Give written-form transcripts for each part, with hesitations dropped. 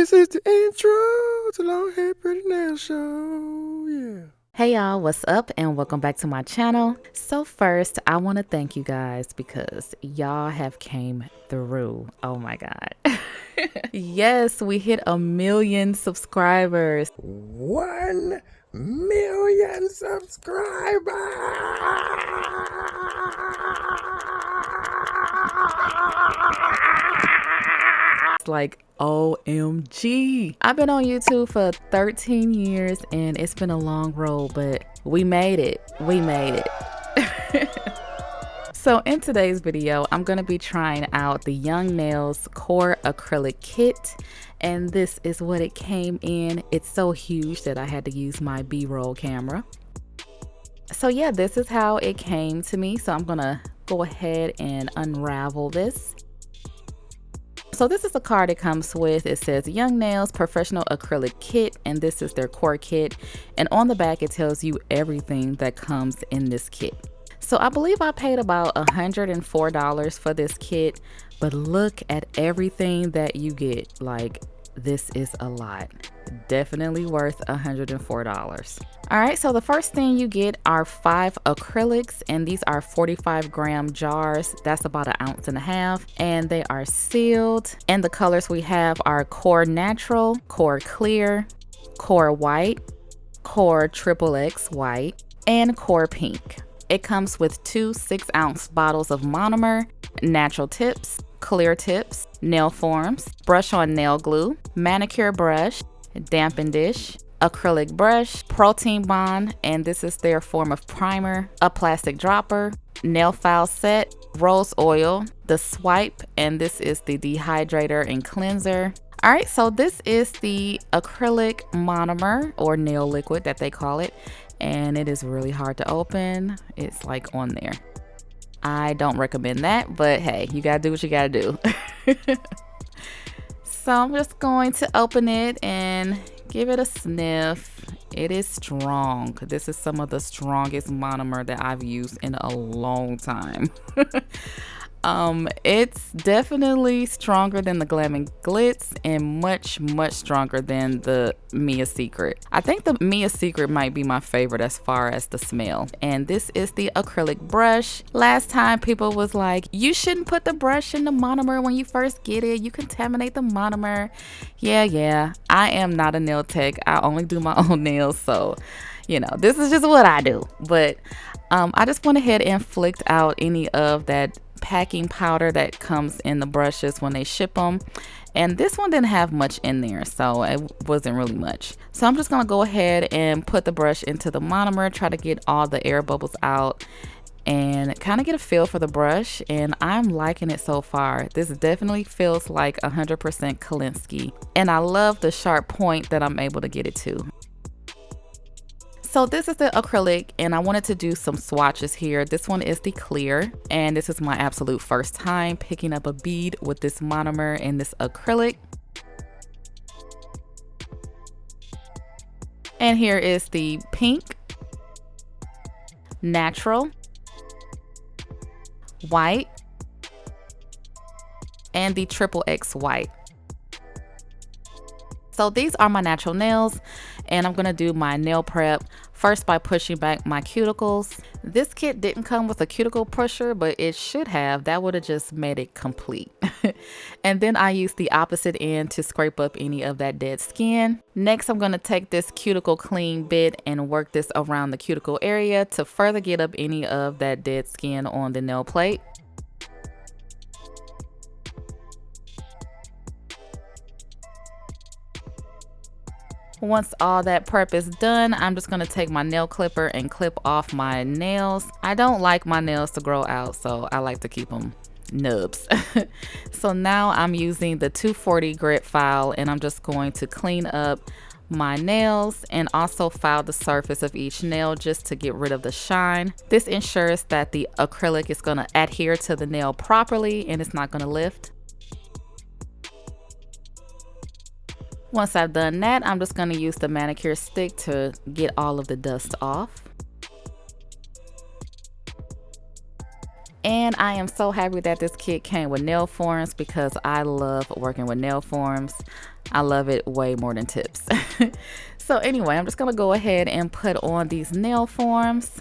This is the intro to Long Hair Pretty Nail Show. Yeah. Hey y'all, what's up and welcome back to my channel. So first, I want to thank you guys because y'all have came through. Oh my God. Yes, we hit 1 million subscribers. 1 million subscribers. Like OMG. I've been on YouTube for 13 years and it's been a long road, but we made it. We made it. So in today's video, I'm going to be trying out the Young Nails Core Acrylic Kit, and this is what it came in. It's so huge that I had to use my B-roll camera. So yeah, this is how it came to me. So I'm going to go ahead and unravel this. So this is the card it comes with. It says Young Nails Professional Acrylic Kit, and this is their core kit. And on the back, it tells you everything that comes in this kit. So I believe I paid about $104 for this kit, but look at everything that you get. Like, this is a lot. Definitely worth $104. All right, so the first thing you get are 5 acrylics, and these are 45-gram jars. That's about 1.5 ounces, and they are sealed. And the colors we have are Core Natural, Core Clear, Core White, Core XXX White, and Core Pink. It comes with 2 6-ounce bottles of monomer, natural tips, clear tips, nail forms, brush on nail glue, manicure brush, dampen dish, acrylic brush, protein bond, and this is their form of primer, a plastic dropper, nail file set, rose oil, the swipe, and this is the dehydrator and cleanser. All right, so this is the acrylic monomer or nail liquid that they call it, and it is really hard to open. It's like on there. I don't recommend that, but hey, you gotta do what you gotta do. So I'm just going to open it and give it a sniff. It is strong. This is some of the strongest monomer that I've used in a long time. It's definitely stronger than the Glam and Glitz and much stronger than the Mia Secret. I think the Mia Secret might be my favorite as far as the smell. And this is the acrylic brush. Last time people was like, you shouldn't put the brush in the monomer when you first get it. You contaminate the monomer. Yeah. I am not a nail tech. I only do my own nails, so you know, this is just what I do. But I just went ahead and flicked out any of that packing powder that comes in the brushes when they ship them, and this one didn't have much in there, so it wasn't really much. So I'm just gonna go ahead and put the brush into the monomer, try to get all the air bubbles out and kind of get a feel for the brush, and I'm liking it so far. This definitely feels like 100% Kolinsky, and I love the sharp point that I'm able to get it to. So this is the acrylic, and I wanted to do some swatches here. This one is the clear, and this is my absolute first time picking up a bead with this monomer and this acrylic. And here is the pink, natural, white, and the XXX white. So these are my natural nails, and I'm gonna do my nail prep first by pushing back my cuticles. This kit didn't come with a cuticle pusher, but it should have. That would have just made it complete. And then I use the opposite end to scrape up any of that dead skin. Next, I'm gonna take this cuticle clean bit and work this around the cuticle area to further get up any of that dead skin on the nail plate. Once all that prep is done, I'm just going to take my nail clipper and clip off my nails. I don't like my nails to grow out, so I like to keep them nubs. So now I'm using the 240 grit file, and I'm just going to clean up my nails and also file the surface of each nail just to get rid of the shine. This ensures that the acrylic is going to adhere to the nail properly and it's not going to lift. Once I've done that, I'm just going to use the manicure stick to get all of the dust off. And I am so happy that this kit came with nail forms because I love working with nail forms. I love it way more than tips. So anyway, I'm just gonna go ahead and put on these nail forms.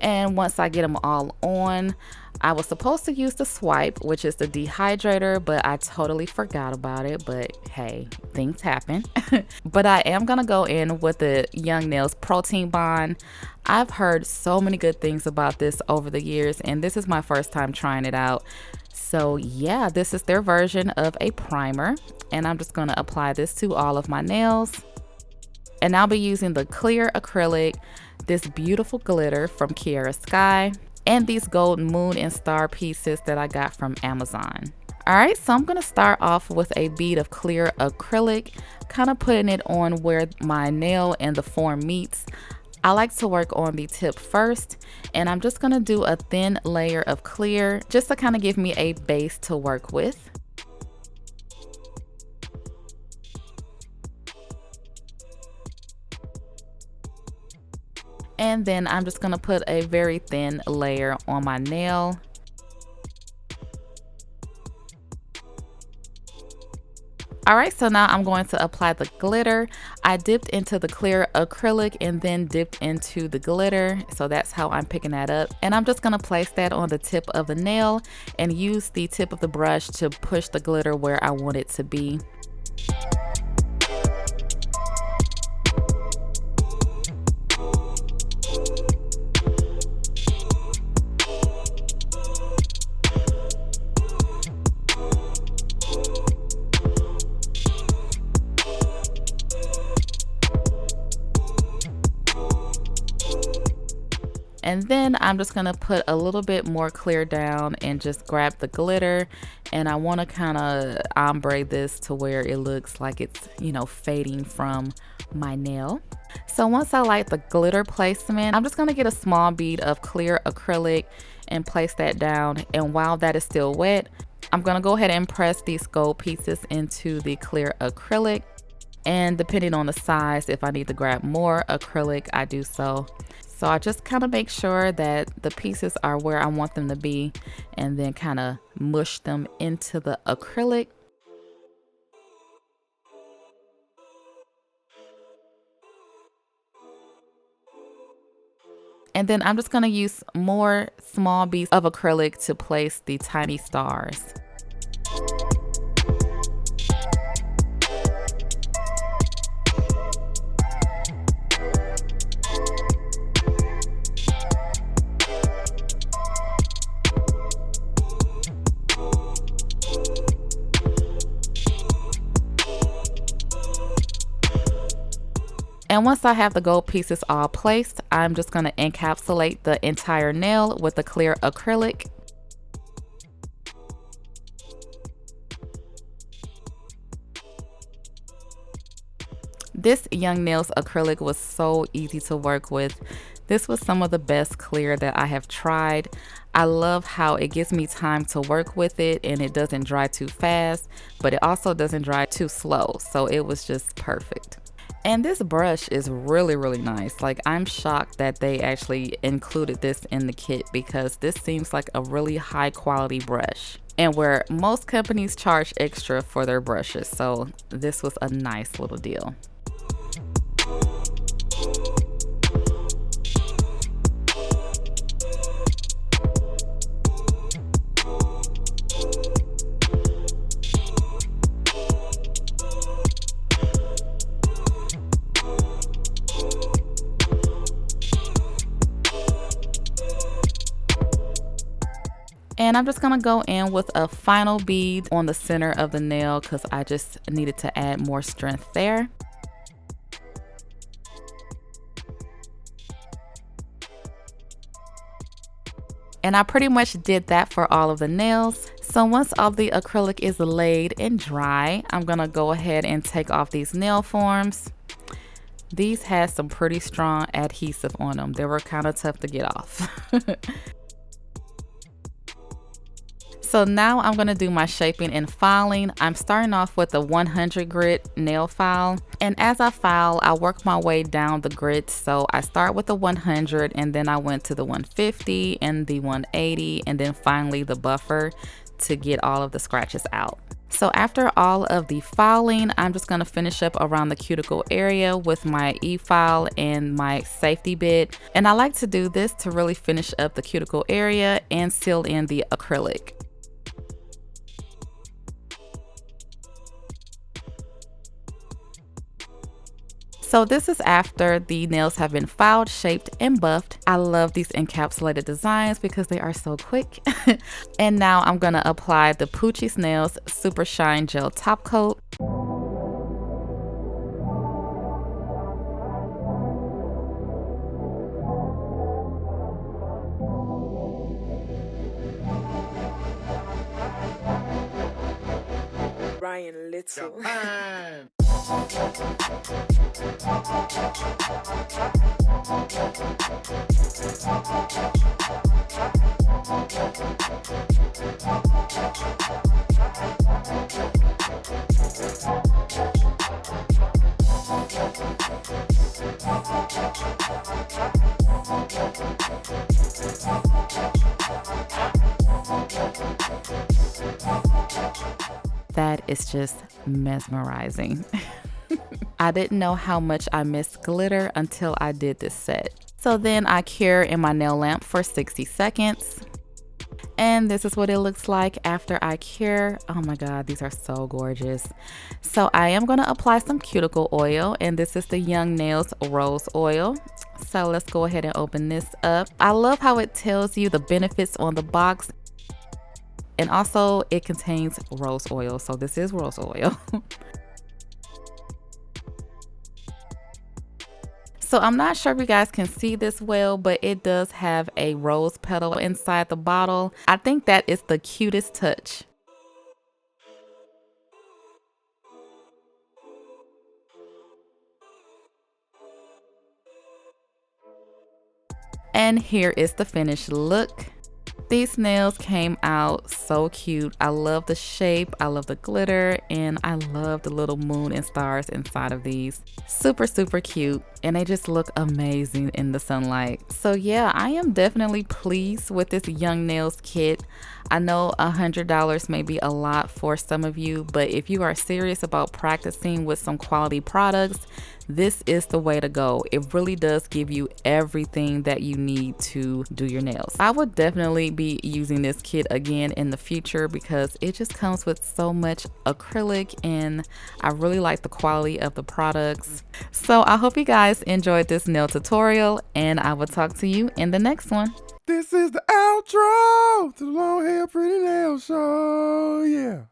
And once I get them all on, I was supposed to use the swipe, which is the dehydrator, but I totally forgot about it. But hey, things happen. But I am gonna go in with the Young Nails Protein Bond. I've heard so many good things about this over the years, and this is my first time trying it out. So yeah, this is their version of a primer, and I'm just gonna apply this to all of my nails. And I'll be using the clear acrylic, this beautiful glitter from Kiara Sky, and these gold moon and star pieces that I got from Amazon. All right, so I'm gonna start off with a bead of clear acrylic, kind of putting it on where my nail and the form meets. I like to work on the tip first, and I'm just gonna do a thin layer of clear just to kind of give me a base to work with. And then I'm just gonna put a very thin layer on my nail. All right, so now I'm going to apply the glitter. I dipped into the clear acrylic and then dipped into the glitter. So that's how I'm picking that up. And I'm just gonna place that on the tip of the nail and use the tip of the brush to push the glitter where I want it to be. And then I'm just gonna put a little bit more clear down and just grab the glitter. And I wanna kinda ombre this to where it looks like it's, you know, fading from my nail. So once I like the glitter placement, I'm just gonna get a small bead of clear acrylic and place that down. And while that is still wet, I'm gonna go ahead and press these gold pieces into the clear acrylic. And depending on the size, if I need to grab more acrylic, I do so. So I just kind of make sure that the pieces are where I want them to be and then kind of mush them into the acrylic. And then I'm just gonna use more small beads of acrylic to place the tiny stars. And once I have the gold pieces all placed, I'm just going to encapsulate the entire nail with the clear acrylic. This Young Nails acrylic was so easy to work with. This was some of the best clear that I have tried. I love how it gives me time to work with it and it doesn't dry too fast, but it also doesn't dry too slow. So it was just perfect. And this brush is really, really nice. Like, I'm shocked that they actually included this in the kit because this seems like a really high quality brush. And where most companies charge extra for their brushes. So this was a nice little deal. And I'm just gonna go in with a final bead on the center of the nail because I just needed to add more strength there. And I pretty much did that for all of the nails. So once all the acrylic is laid and dry, I'm gonna go ahead and take off these nail forms. These had some pretty strong adhesive on them. They were kind of tough to get off. So now I'm gonna do my shaping and filing. I'm starting off with a 100 grit nail file. And as I file, I work my way down the grit. So I start with the 100 and then I went to the 150 and the 180 and then finally the buffer to get all of the scratches out. So after all of the filing, I'm just going to finish up around the cuticle area with my e-file and my safety bit. And I like to do this to really finish up the cuticle area and seal in the acrylic. So this is after the nails have been filed, shaped, and buffed. I love these encapsulated designs because they are so quick. And now I'm gonna apply the Poochie's Nails Super Shine Gel Top Coat. Ryan Little. That is just mesmerizing. I didn't know how much I missed glitter until I did this set. So then I cure in my nail lamp for 60 seconds. And this is what it looks like after I cure. Oh my God, these are so gorgeous. So I am gonna apply some cuticle oil, and this is the Young Nails Rose Oil. So let's go ahead and open this up. I love how it tells you the benefits on the box. And also it contains rose oil, so this is rose oil. So I'm not sure if you guys can see this well, but it does have a rose petal inside the bottle. I think that is the cutest touch. And here is the finished look. These nails came out so cute. I love the shape, I love the glitter, and I love the little moon and stars inside of these. Super, super cute, and they just look amazing in the sunlight. So yeah, I am definitely pleased with this Young Nails kit. I know $100 may be a lot for some of you, but if you are serious about practicing with some quality products, this is the way to go. It really does give you everything that you need to do your nails. I would definitely be using this kit again in the future because it just comes with so much acrylic, and I really like the quality of the products. So I hope you guys enjoyed this nail tutorial, and I will talk to you in the next one. This is the outro to the Long Hair Pretty Nail Show. Yeah.